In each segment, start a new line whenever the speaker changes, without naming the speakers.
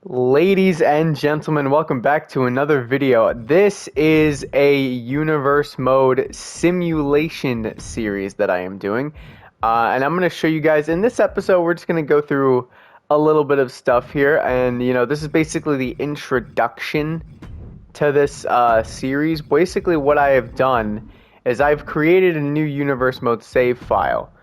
Ladies and gentlemen, welcome back to another video. This is a universe mode simulation series that I am doing. And I'm going to show you guys in this episode, we're just going to go through a little bit of stuff here. And, this is basically the introduction to this series. Basically, what I have done is I've created a new universe mode save file.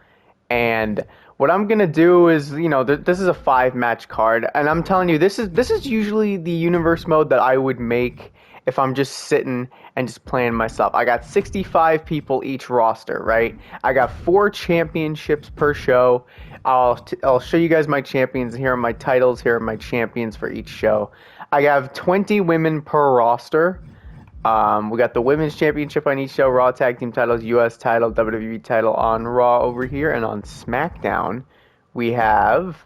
And what I'm gonna do is, this is a 5-match card, and I'm telling you, this is usually the universe mode that I would make if I'm just sitting and just playing myself. I got 65 people each roster, right? I got 4 championships per show. I'll show you guys my champions. Here are my titles. Here are my champions for each show. I have 20 women per roster. We got the women's championship on each show, Raw tag team titles, US title, WWE title on Raw over here, and on Smackdown we have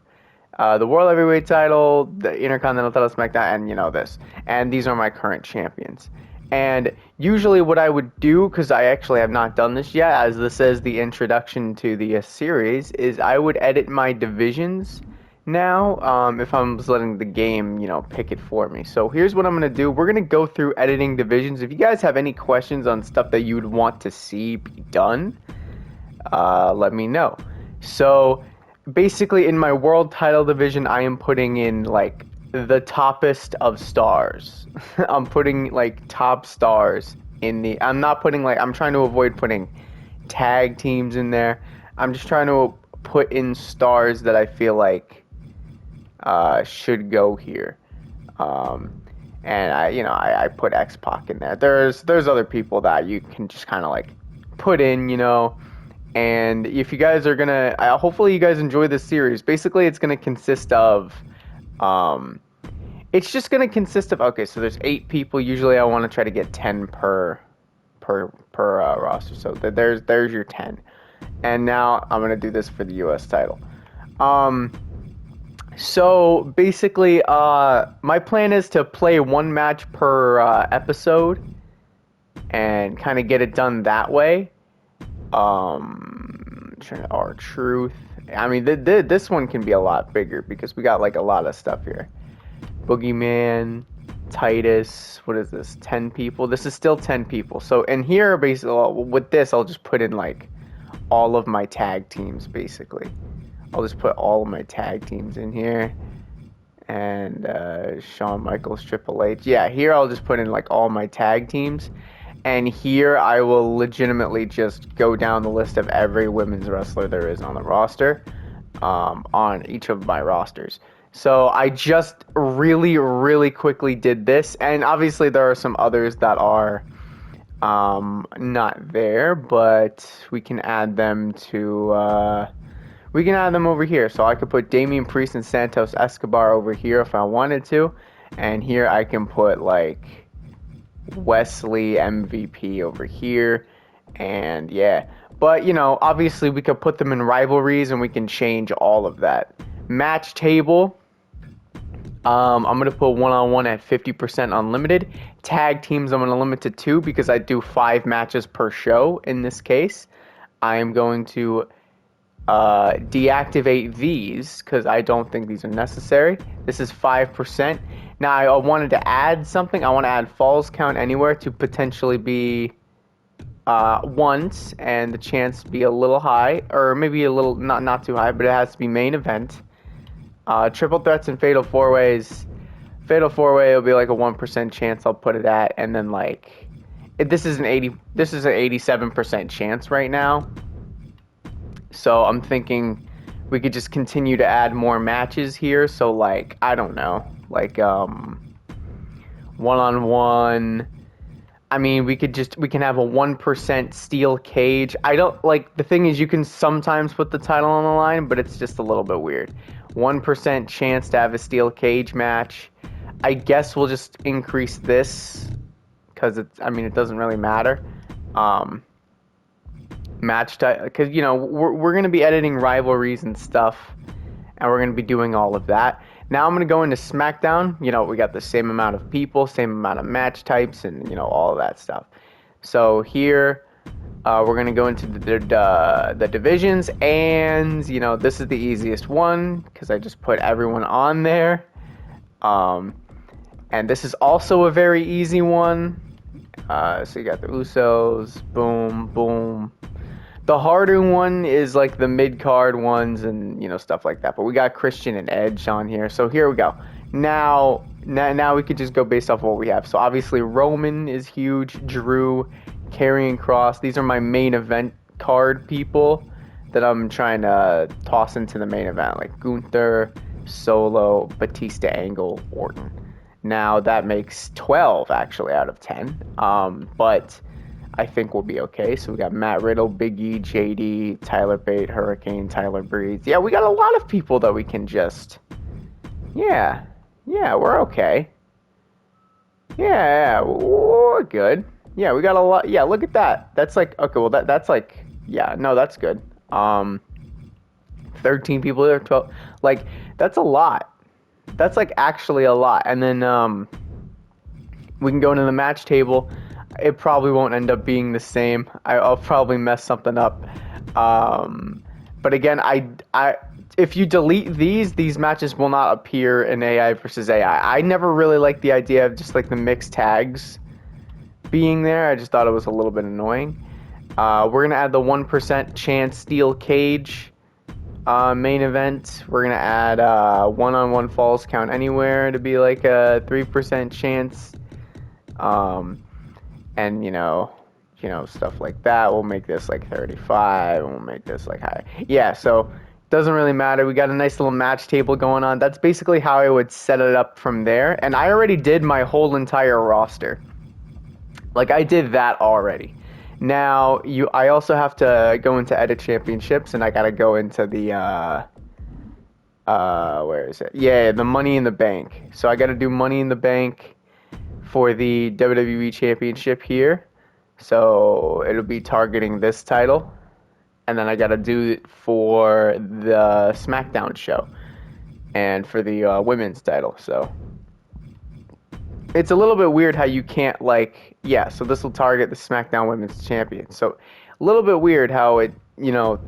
the World Heavyweight title, the Intercontinental title, Smackdown, and this. And these are my current champions. And usually what I would do, because I actually have not done this yet, as this is the introduction to the series, is I would edit my divisions now, if I'm just letting the game, pick it for me. So here's what I'm going to do. We're going to go through editing divisions. If you guys have any questions on stuff that you would want to see be done, let me know. So basically in my world title division, I am putting in like the toppest of stars. I'm putting like top stars in the, I'm not putting like, I'm trying to avoid putting tag teams in there. I'm just trying to put in stars that I feel like should go here. And I put X-Pac in there. There's other people that you can just kind of like put in, and if you guys are gonna, hopefully you guys enjoy this series. Basically, it's gonna consist of, it's just gonna consist of, okay, so there's 8 people. Usually I want to try to get 10 per roster. So there's your 10. And now I'm gonna do this for the US title. So basically, my plan is to play 1 match per episode and kind of get it done that way. R-Truth. I mean, this one can be a lot bigger because we got like a lot of stuff here. Boogeyman, Titus. What is this? 10 people. This is still 10 people. So, and here, basically, with this, I'll just put in like all of my tag teams, basically. I'll just put all of my tag teams in here. And Shawn Michaels, Triple H. Yeah, here I'll just put in like all my tag teams. And here I will legitimately just go down the list of every women's wrestler there is on the roster, on each of my rosters. So I just really, really quickly did this. And obviously there are some others that are not there, but we can add them to... we can add them over here. So I could put Damian Priest and Santos Escobar over here if I wanted to. And here I can put like Wesley MVP over here. And yeah. But, obviously we could put them in rivalries and we can change all of that. Match table. I'm going to put one-on-one at 50% unlimited. Tag teams I'm going to limit to 2 because I do 5 matches per show in this case. I am going to deactivate these because I don't think these are necessary. This is 5%. Now I wanted to add something. I want to add falls count anywhere to potentially be once, and the chance be a little high, or maybe a little not too high, but it has to be main event. Triple threats and fatal 4-ways. Fatal 4-way will be like a 1% chance I'll put it at, and then like this is an 87% chance right now. So I'm thinking we could just continue to add more matches here. So like, I don't know, like one-on-one. I mean, we can have a 1% steel cage. I don't like, the thing is you can sometimes put the title on the line, but it's just a little bit weird. 1% chance to have a steel cage match. I guess we'll just increase this because it doesn't really matter. Match time, because we're going to be editing rivalries and stuff, and we're going to be doing all of that. Now I'm going to go into Smackdown. We got the same amount of people, same amount of match types, and all of that stuff. So here we're going to go into the divisions, and this is the easiest one because I just put everyone on there. And this is also a very easy one. So you got the Usos, boom, boom. The harder one is like the mid-card ones and, you know, stuff like that. But we got Christian and Edge on here. So here we go. Now we could just go based off what we have. So obviously Roman is huge. Drew, Karrion Kross. These are my main event card people that I'm trying to toss into the main event. Like Gunther, Solo, Batista, Angle, Orton. Now that makes 12 actually out of 10. But I think we'll be okay. So we got Matt Riddle, Big E, JD, Tyler Bate, Hurricane, Tyler Breeze. Yeah, we got a lot of people that we can just... Yeah, we're okay. Yeah, we're good. Yeah, we got a lot. Yeah, look at that. That's like, okay, well, that's like, yeah, no, that's good. 13 people there, 12. Like, that's a lot. That's like actually a lot. And then we can go into the match table. It probably won't end up being the same. I'll probably mess something up. But again, if you delete these matches will not appear in AI versus AI. I never really liked the idea of just like the mixed tags being there. I just thought it was a little bit annoying. We're going to add the 1% chance steel cage main event. We're going to add one-on-one falls count anywhere to be like a 3% chance. And, you know, stuff like that. We'll make this like 35, and we'll make this like high. Yeah, so doesn't really matter. We got a nice little match table going on. That's basically how I would set it up from there. And I already did my whole entire roster. Like, I did that already. Now, I also have to go into edit championships, and I got to go into the, where is it? Yeah, the Money in the Bank. So I got to do Money in the Bank for the WWE Championship here. So it'll be targeting this title. And then I got to do it for the Smackdown show and for the women's title. So it's a little bit weird how you can't, like, yeah, so this will target the Smackdown Women's Champion. So a little bit weird how it, you know,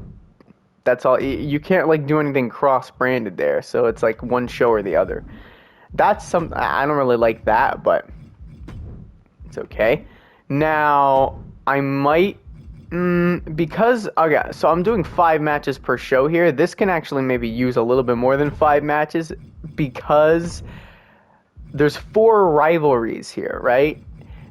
that's all. You can't, like, do anything cross-branded there. So it's like one show or the other. That's something, I don't really like that, but it's okay. Now, I might, because, okay, so I'm doing 5 matches per show here. This can actually maybe use a little bit more than 5 matches because there's 4 rivalries here, right?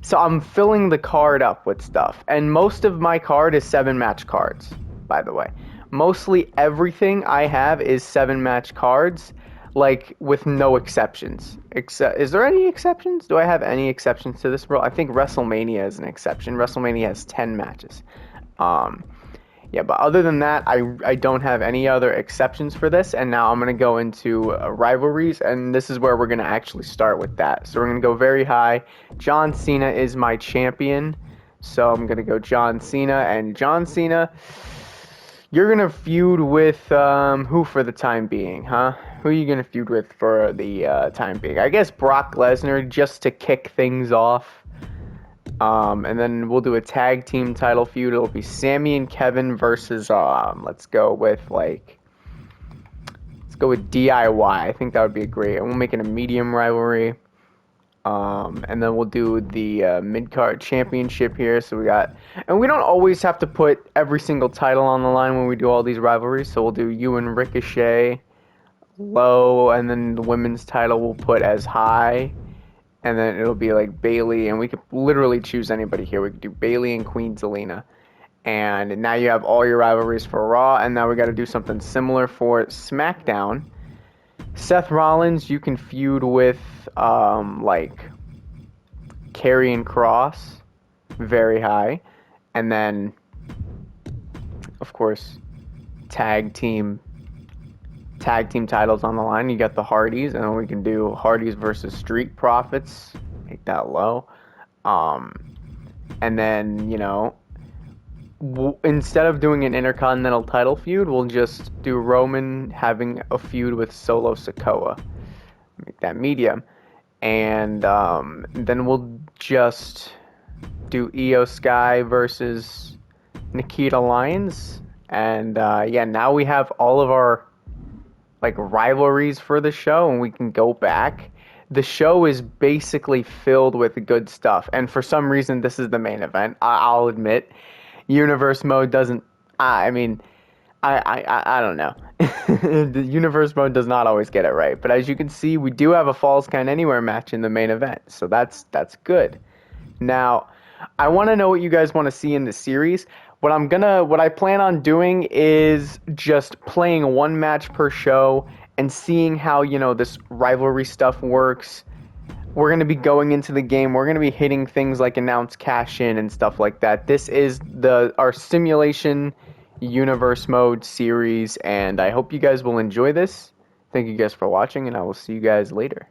So I'm filling the card up with stuff. And most of my card is 7-match cards, by the way. Mostly everything I have is 7-match cards. Like, with no exceptions. Is there any exceptions? Do I have any exceptions to this rule? I think WrestleMania is an exception. WrestleMania has 10 matches. Yeah, but other than that, I don't have any other exceptions for this. And now I'm going to go into rivalries, and this is where we're going to actually start with that. So we're going to go very high. John Cena is my champion. So I'm going to go John Cena. And John Cena, you're going to feud with who for the time being, huh? Who are you going to feud with for the time being? I guess Brock Lesnar, just to kick things off. And then we'll do a tag team title feud. It'll be Sammy and Kevin versus, let's go with DIY. I think that would be great. And we'll make it a medium rivalry. And then we'll do the mid-card championship here. So and we don't always have to put every single title on the line when we do all these rivalries. So we'll do you and Ricochet low, and then the women's title we'll put as high. And then it'll be like Bayley, and we could literally choose anybody here. We could do Bayley and Queen Zelina. And now you have all your rivalries for Raw, and now we got to do something similar for SmackDown. Seth Rollins, you can feud with, like, Karrion Kross, very high. And then, of course, tag team titles on the line. You got the Hardys, and then we can do Hardys versus Street Profits, make that low. And then, you know, instead of doing an Intercontinental title feud, we'll just do Roman having a feud with Solo Sikoa, make that medium. And then we'll just do Io Sky versus Nikita Lyons. And yeah, now we have all of our, like, rivalries for the show, and we can go back. the show is basically filled with good stuff. And for some reason, this is the main event. I'll admit, universe mode doesn't. I mean, I don't know. The universe mode does not always get it right. But as you can see, we do have a Falls Count Anywhere match in the main event, so that's good. Now, I want to know what you guys want to see in the series. What I plan on doing is just playing one match per show and seeing how, this rivalry stuff works. We're going to be going into the game. We're going to be hitting things like announce cash in and stuff like that. This is our simulation universe mode series, and I hope you guys will enjoy this. Thank you guys for watching, and I will see you guys later.